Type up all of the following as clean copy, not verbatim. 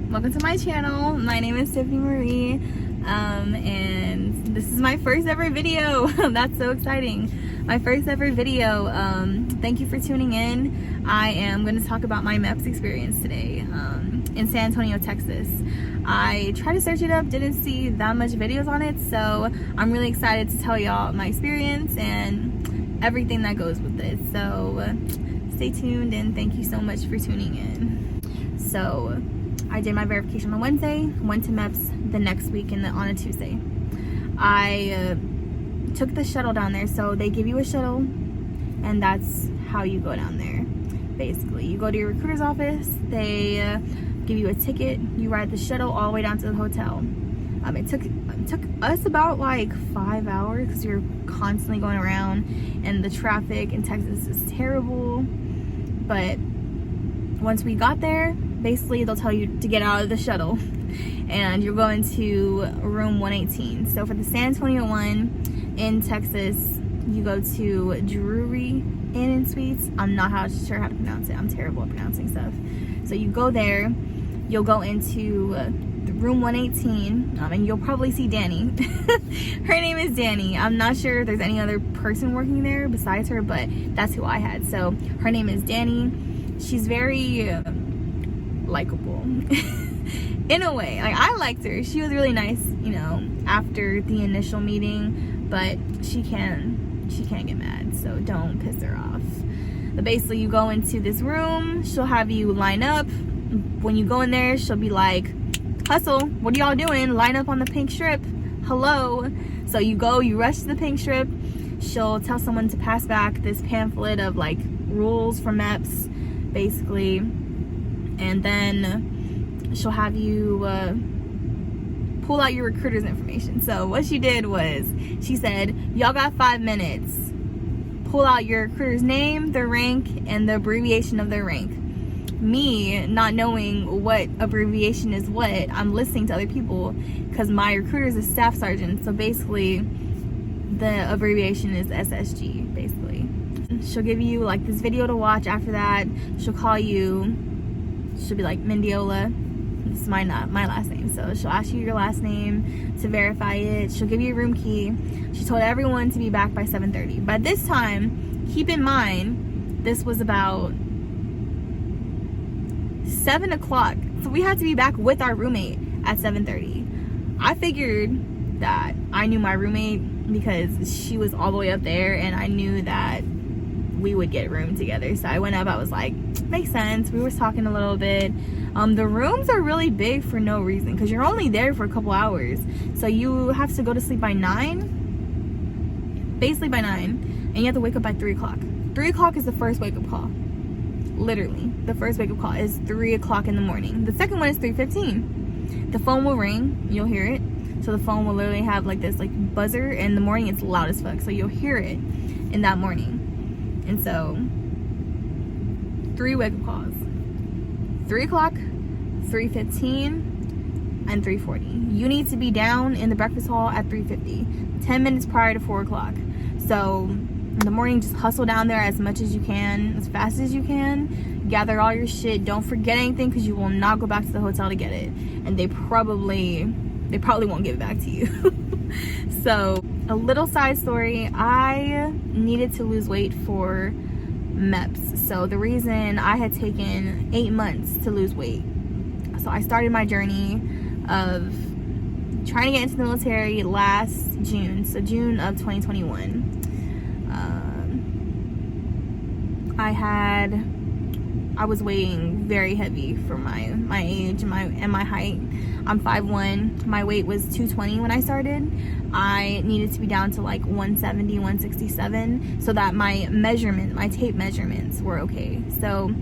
welcome to my channel. My name is Tiffany Marie, and this is my first ever video. That's so exciting. My first ever video. Thank you for tuning in. I am going to talk about my MEPS experience today in San Antonio, Texas. I tried to search it up, didn't see that much videos on it, so I'm really excited to tell y'all my experience and everything that goes with it. So stay tuned and thank you so much for tuning in. So I did my verification on Wednesday, went to MEPS the next week on a Tuesday. I took the shuttle down there, so they give you a shuttle and that's how you go down there. Basically, you go to your recruiter's office, they give you a ticket, you ride the shuttle all the way down to the hotel. It took us about like 5 hours because you're constantly going around and the traffic in Texas is terrible. But once we got there, basically they'll tell you to get out of the shuttle and you're going to room 118. So for the San Antonio one in Texas, you go to Drury Inn and Suites. I'm not sure how to pronounce it. I'm terrible at pronouncing stuff. So you go there, you'll go into the room 118, and you'll probably see Danny. Her name is Danny. I'm not sure if there's any other person working there besides her, but that's who I had. So her name is Danny. She's very likable in a way. Like, I liked her. She was really nice, you know, after the initial meeting, but she can get mad, so don't piss her off. But basically, you go into this room, she'll have you line up. When you go in there, she'll be like, hustle, what are y'all doing? Line up on the pink strip. Hello. So you go, you rush to the pink strip. She'll tell someone to pass back this pamphlet of like rules for MEPS, basically. And then she'll have you pull out your recruiter's information. So what she did was, she said, y'all got 5 minutes. Pull out your recruiter's name, their rank, and the abbreviation of their rank. Me not knowing what abbreviation is what, I'm listening to other people because my recruiter is a staff sergeant. So basically, the abbreviation is SSG, basically. She'll give you like this video to watch. After that, she'll call you. She'll be like, Mendiola. This is my last name. So she'll ask you your last name to verify it. She'll give you a room key. She told everyone to be back by 7:30. By this time, keep in mind, this was about 7 o'clock. So we had to be back with our roommate at 7:30. I figured that I knew my roommate because she was all the way up there and I knew that we would get a room together. So I went up, I was like, makes sense. We were talking a little bit. The rooms are really big for no reason because you're only there for a couple hours. So you have to go to sleep by 9, basically by 9, and you have to wake up by 3 o'clock. 3 o'clock is the first wake up call. Literally, the first wake up call is 3 o'clock in the morning. The second one is 3:15. The phone will ring, you'll hear it. So the phone will literally have like this like buzzer. In the morning, it's loud as fuck. So you'll hear it in that morning. And so 3 wake up calls. 3 o'clock, 3:15, and 3:40. You need to be down in the breakfast hall at 3:50, 10 minutes prior to 4 o'clock. So in the morning, just hustle down there as much as you can, as fast as you can. Gather all your shit. Don't forget anything because you will not go back to the hotel to get it. And they probably won't give it back to you. So a little side story, I needed to lose weight for MEPS. So the reason I had taken 8 months to lose weight. So I started my journey of trying to get into the military last June. So June of 2021. I was weighing very heavy for my age and my height. I'm 5'1". My weight was 220 when I started. I needed to be down to like 170, 167 so that my tape measurements were okay. So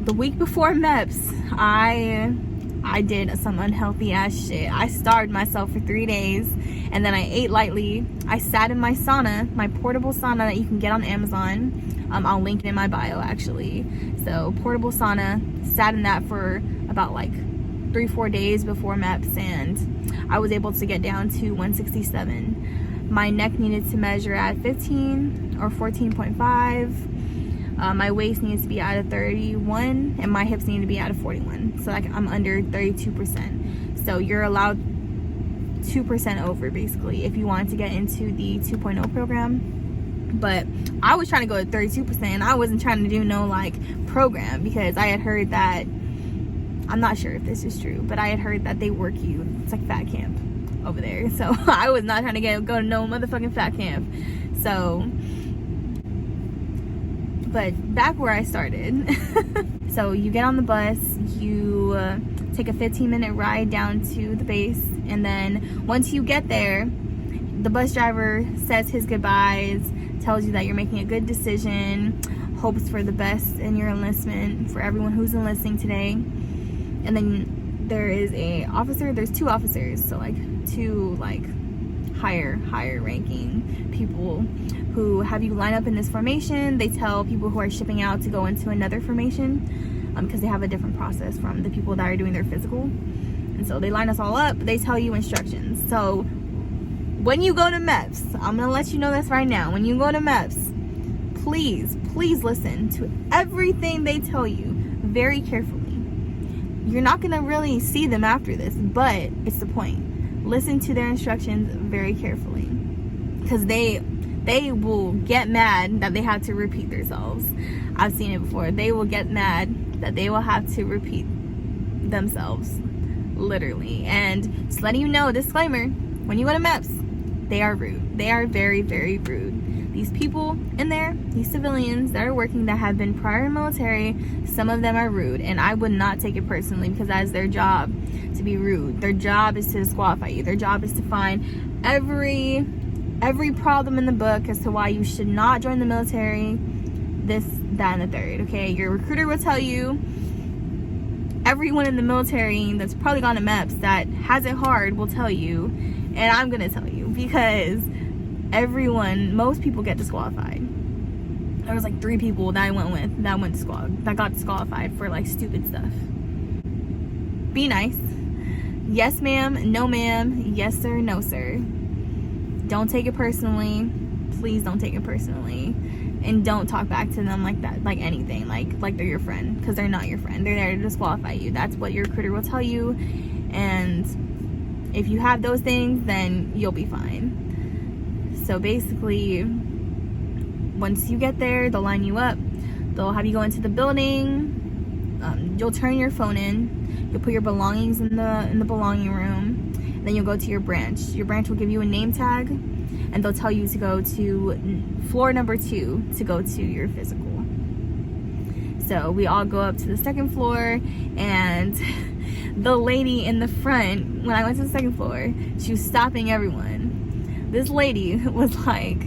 the week before MEPS, I did some unhealthy ass shit. I starved myself for 3 days and then I ate lightly. I sat in my sauna, my portable sauna that you can get on Amazon. I'll link it in my bio actually. So portable sauna, sat in that for about like 3-4 days before MEPS and I was able to get down to 167. My neck needed to measure at 15 or 14.5. My waist needs to be at a 31 and my hips need to be at a 41. So like I'm under 32%. So you're allowed 2% over basically if you wanted to get into the 2.0 program. But I was trying to go to 32% and I wasn't trying to do no like program, because I had heard that, I'm not sure if this is true, but I had heard that they work you. It's like fat camp over there. So I was not trying to go to no motherfucking fat camp. So, but back where I started. So you get on the bus, you take a 15-minute ride down to the base, and then once you get there, the bus driver says his goodbyes, tells you that you're making a good decision, hopes for the best in your enlistment for everyone who's enlisting today. And then there is there's two officers, so like two like higher ranking people who have you line up in this formation. They tell people who are shipping out to go into another formation because they have a different process from the people that are doing their physical. And so they line us all up, they tell you instructions. So when you go to MEPS, I'm gonna let you know this right now, when you go to MEPS, please listen to everything they tell you very carefully. You're not gonna really see them after this, but it's the point. Listen to their instructions very carefully, because they will get mad that they have to repeat themselves. I've seen it before. They will get mad that they will have to repeat themselves, literally. And just letting you know, disclaimer, when you go to MEPS, they are rude. They are very, very rude. These people in there, these civilians that are working that have been prior military, some of them are rude, and I would not take it personally, because that is their job to be rude. Their job is to disqualify you. Their job is to find every problem in the book as to why you should not join the military, this, that, and the third. Okay, your recruiter will tell you. Everyone in the military that's probably gone to MEPS that has it hard will tell you, and I'm gonna tell you, because most people get disqualified. There was like 3 people that I went with that got disqualified for like stupid stuff. Be nice. Yes ma'am, no ma'am, yes sir, no sir. Don't take it personally. Please don't take it personally. And don't talk back to them like that, like anything, like they're your friend, because they're not your friend. They're there to disqualify you. That's what your recruiter will tell you. And if you have those things, then you'll be fine. So basically, once you get there, they'll line you up. They'll have you go into the building. You'll turn your phone in. You'll put your belongings in the belonging room. Then you'll go to your branch. Your branch will give you a name tag, and they'll tell you to go to floor number 2 to go to your physical. So we all go up to the 2nd floor, and the lady in the front, when I went to the 2nd floor, she was stopping everyone. This lady was like,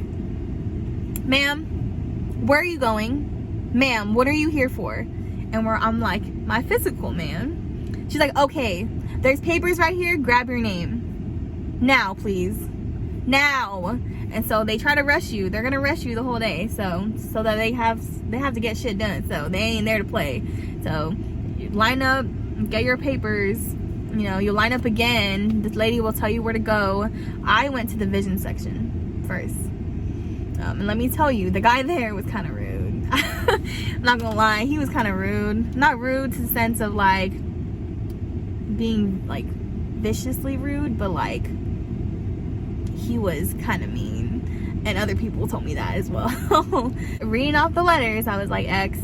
ma'am, where are you going? Ma'am, what are you here for? And I'm like, my physical, ma'am. She's like, okay, there's papers right here, grab your name. Now, please. Now. And so they try to rush you. They're gonna rush you the whole day, so that they have to get shit done. So they ain't there to play. So you line up, get your papers. You know, you'll line up again. This lady will tell you where to go. I went to the vision section first. And let me tell you, the guy there was kind of rude. I'm not gonna lie, he was kind of rude. Not rude to the sense of like being like viciously rude, but like he was kind of mean. And other people told me that as well. Reading off the letters, I was like X,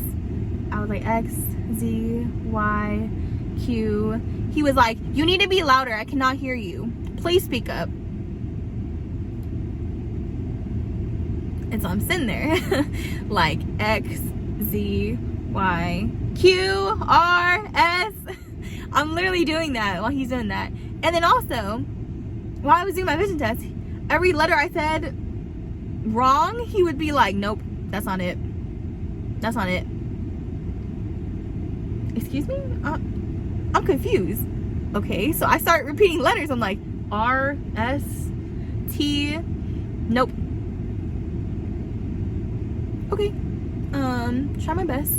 Z, Y, Q. He was like, you need to be louder, I cannot hear you. Please speak up. And so I'm sitting there like X, Z, Y, Q, R, S. I'm literally doing that while he's doing that. And then also, while I was doing my vision test, every letter I said wrong, he would be like, nope, that's not it. That's not it. Excuse me? I'm confused. Okay, so I start repeating letters. I'm like, R, S, T, nope. Okay, try my best.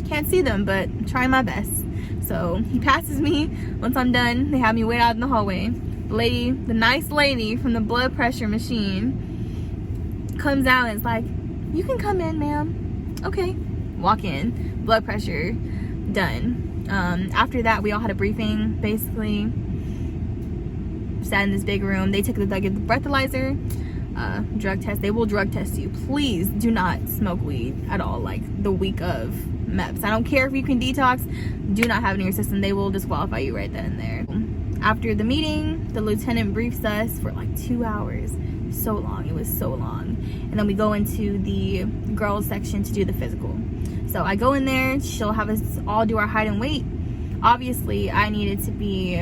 Can't see them, but try my best. So he passes me. Once I'm done, they have me wait out in the hallway. The nice lady from the blood pressure machine comes out and is like, you can come in, ma'am. Okay, walk in, blood pressure, done. After that, we all had a briefing, basically. Sat in this big room. They took the breathalyzer, drug test. They will drug test you. Please do not smoke weed at all, like the week of MEPS. I don't care if you can detox, do not have it in your system. They will disqualify you right then and there. After the meeting, the lieutenant briefs us for like 2 hours. So long, it was so long. And then we go into the girls section to do the physical. So I go in there, she'll have us all do our height and weight. Obviously, I needed to be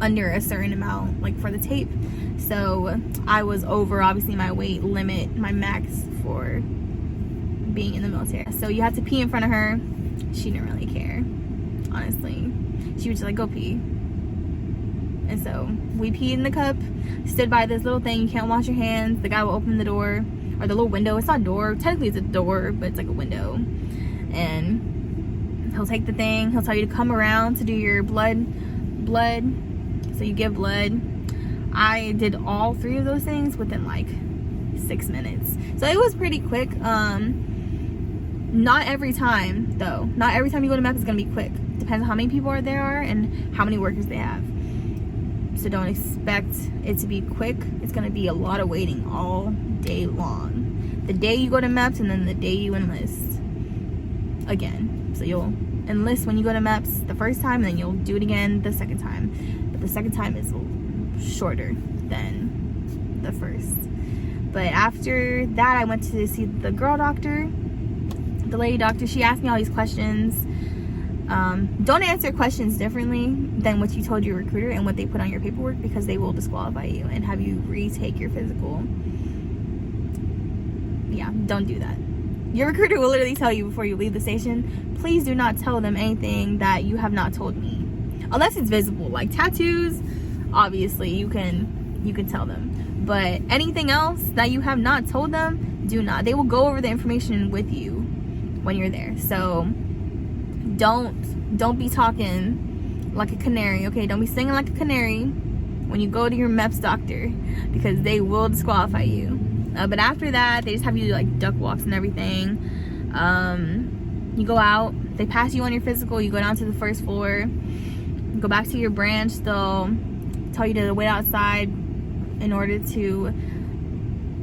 under a certain amount, like for the tape. So I was over, obviously, my weight limit, my max for being in the military. So you have to pee in front of her. She didn't really care, honestly. She was just like, go pee. And so we peed in the cup, stood by this little thing. You can't wash your hands. The guy will open the door, or the little window. It's not a door. Technically it's a door, but it's like a window. And he'll take the thing. He'll tell you to come around to do your blood. So you give blood. I did all 3 of those things within like 6 minutes. So it was pretty quick. Not every time though. Not every time you go to MEPS is gonna be quick. Depends on how many people there are and how many workers they have. So don't expect it to be quick. It's gonna be a lot of waiting all day long. The day you go to MEPS and then the day you enlist again. So you'll enlist when you go to MEPS the first time, and then you'll do it again the second time. But the second time is shorter than the first. But after that, I went to see the girl doctor, the lady doctor. She asked me all these questions. Don't answer questions differently than what you told your recruiter and what they put on your paperwork, because they will disqualify you and have you retake your physical. Yeah, don't do that. Your recruiter will literally tell you before you leave the station, please do not tell them anything that you have not told me. Unless it's visible, like tattoos, obviously you can tell them. But anything else that you have not told them, do not. They will go over the information with you when you're there. So don't be talking like a canary, okay? Don't be singing like a canary when you go to your MEPS doctor, because they will disqualify you. But after that, they just have you do like duck walks and everything. You go out, they pass you on your physical, you go down to the first floor, go back to your branch. They'll tell you to wait outside in order to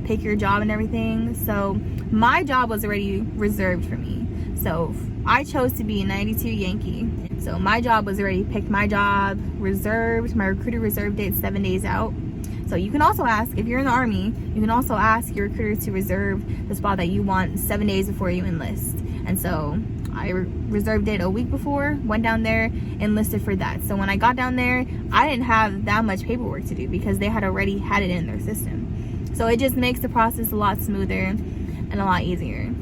pick your job and everything. So my job was already reserved for me. So I chose to be a 92 Yankee. So my job was already picked. My job reserved. My recruiter reserved it 7 days out. So you can also ask, if you're in the Army, you can also ask your recruiter to reserve the spot that you want 7 days before you enlist. And so I reserved it a week before, went down there, enlisted for that. So when I got down there, I didn't have that much paperwork to do because they had already had it in their system. So it just makes the process a lot smoother and a lot easier.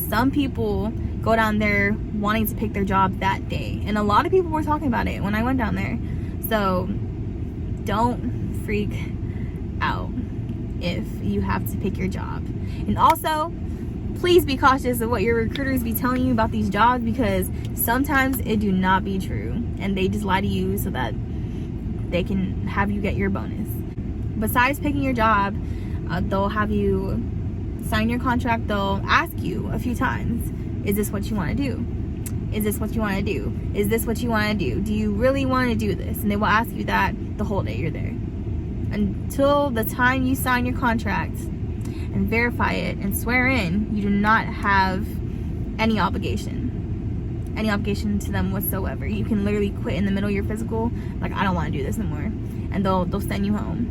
Some people go down there wanting to pick their job that day, and a lot of people were talking about it when I went down there. So don't freak out if you have to pick your job. And also, please be cautious of what your recruiters be telling you about these jobs, because sometimes it do not be true and they just lie to you so that they can have you get your bonus. Besides picking your job, they'll have you sign your contract. They'll ask you a few times, is this what you want to do? Is this what you want to do? Is this what you want to do? Do you really want to do this? And they will ask you that the whole day you're there. Until the time you sign your contract and verify it and swear in, you do not have any obligation to them whatsoever. You can literally quit in the middle of your physical, like, I don't want to do this anymore, and they'll send you home.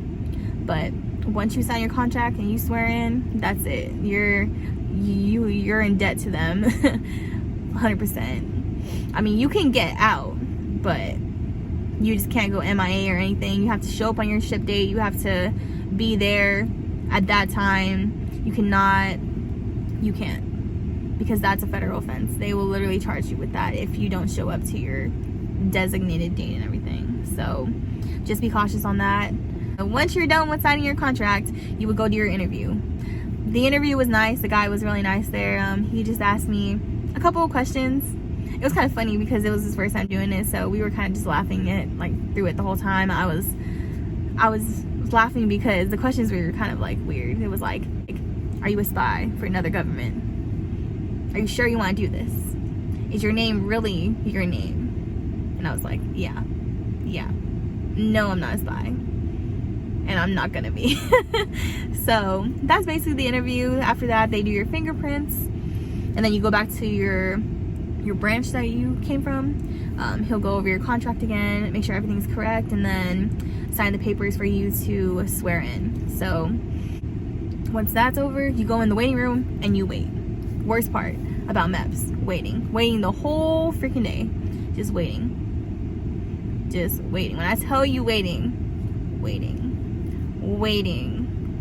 But once you sign your contract and you swear in, that's it. You're in debt to them. 100%. I mean, you can get out, but you just can't go MIA or anything. You have to show up on your ship date. You have to be there at that time. You can't, because that's a federal offense. They will literally charge you with that if you don't show up to your designated date and everything. So just be cautious on that. Once you're done with signing your contract, you would go to your interview. The interview was nice. The guy was really nice there. He just asked me a couple of questions. It was kind of funny because it was his first time doing it, so we were kind of just laughing through it the whole time. I was laughing because the questions were kind of like weird. It was like, are you a spy for another government? Are you sure you want to do this? Is your name really your name? And I was like, yeah. No, I'm not a spy. And I'm not gonna be. So that's basically the interview. After that, they do your fingerprints. And then you go back to your branch that you came from. He'll go over your contract again, make sure everything's correct, and then sign the papers for you to swear in. So once that's over, you go in the waiting room and you wait. Worst part about MEPS, waiting the whole freaking day. Just waiting. When I tell you waiting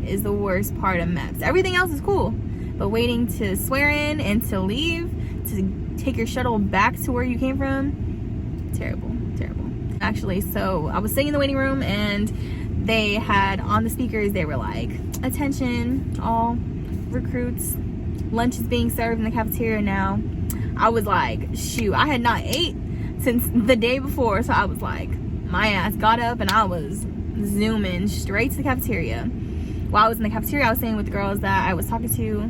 is the worst part of MEPS. Everything else is cool, but waiting to swear in and to leave, to take your shuttle back to where you came from, terrible. Actually, so I was sitting in the waiting room and they had on the speakers, they were like, attention all recruits, lunch is being served in the cafeteria now. I was like, shoot, I had not ate since the day before, so I was like, my ass got up and I was zooming straight to the cafeteria. While I was in the cafeteria, I was staying with the girls that I was talking to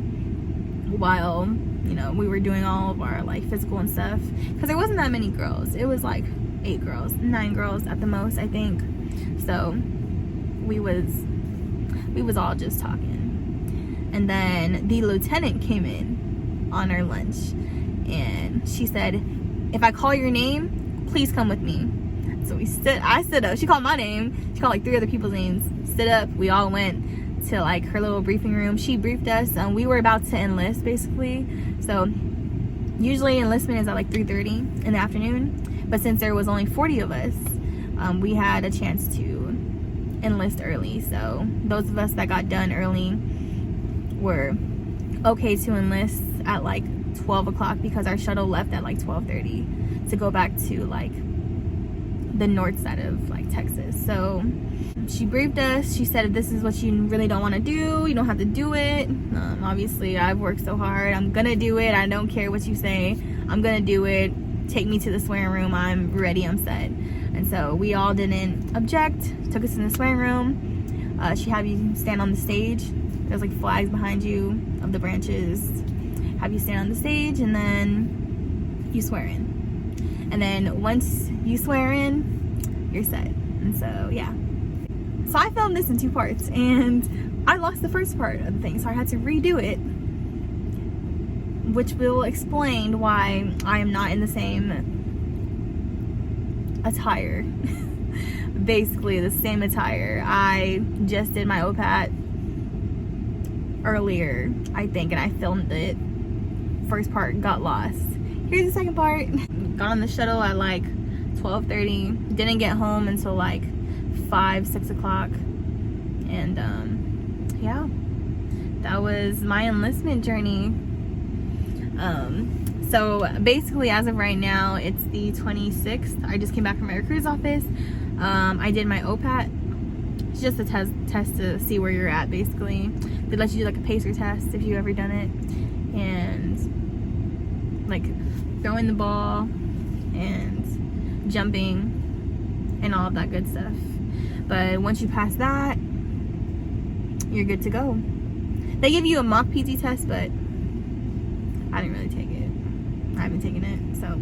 while, you know, we were doing all of our like physical and stuff, because there wasn't that many girls. It was like 9 girls at the most, I think. So we was all just talking. And then the lieutenant came in on our lunch and she said, if I call your name, please come with me. So I stood up. She called my name. She called like 3 other people's names. Stood up. We all went to like her little briefing room. She briefed us. We were about to enlist basically. So usually enlistment is at like 3:30 in the afternoon. But since there was only 40 of us, we had a chance to enlist early. So those of us that got done early were okay to enlist at like 12 o'clock because our shuttle left at like 12:30 to go back to like the north side of like Texas. So she briefed us. She said, if this is what you really don't want to do, you don't have to do it. Obviously I've worked so hard, I'm gonna do it. I don't care what you say, I'm gonna do it. Take me to the swearing room, I'm ready, I'm set. And so we all didn't object, took us in the swearing room. She had you stand on the stage. There's like flags behind you of the branches. Have you stand on the stage and then you swear in. And then once you swear in, you're set. And so yeah. So I filmed this in 2 parts and I lost the first part of the thing, so I had to redo it, which will explain why I am not in the same attire. Basically the same attire. I just did my OPAT earlier, I think, and I filmed it. First part got lost. Here's the second part. Got on the shuttle at like 12:30. Didn't get home until like 5-6 o'clock. And yeah, that was my enlistment journey. So basically as of right now, it's the 26th. I just came back from my recruiter's office. I did my OPAT. It's just a test to see where you're at, basically. They let you do like a pacer test if you've ever done it, and like throwing the ball and jumping and all of that good stuff. But once you pass that, you're good to go. They give you a mock PT test, but I didn't really take it. I haven't taken it, so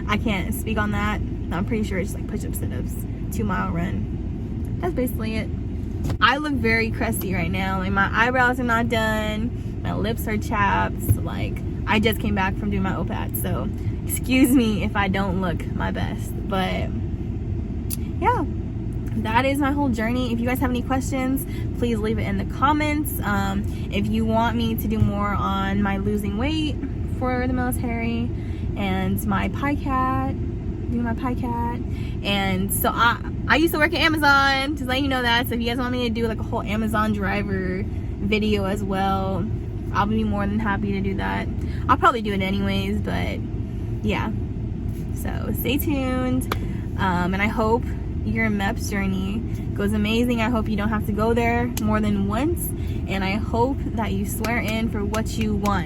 I can't speak on that. I'm pretty sure it's like push-ups, sit-ups, 2-mile run. That's basically it. I look very crusty right now. Like my eyebrows are not done, my lips are chapped. Like I just came back from doing my OPAT, so excuse me if I don't look my best. But yeah, that is my whole journey. If you guys have any questions, please leave it in the comments. If you want me to do more on my losing weight for the military and my PICAT, doing my PICAT. And so I used to work at Amazon, just letting you know that. So if you guys want me to do like a whole Amazon driver video as well, I'll be more than happy to do that. I'll probably do it anyways, but yeah. So stay tuned. And I hope your MEPS journey goes amazing. I hope you don't have to go there more than once. And I hope that you swear in for what you want.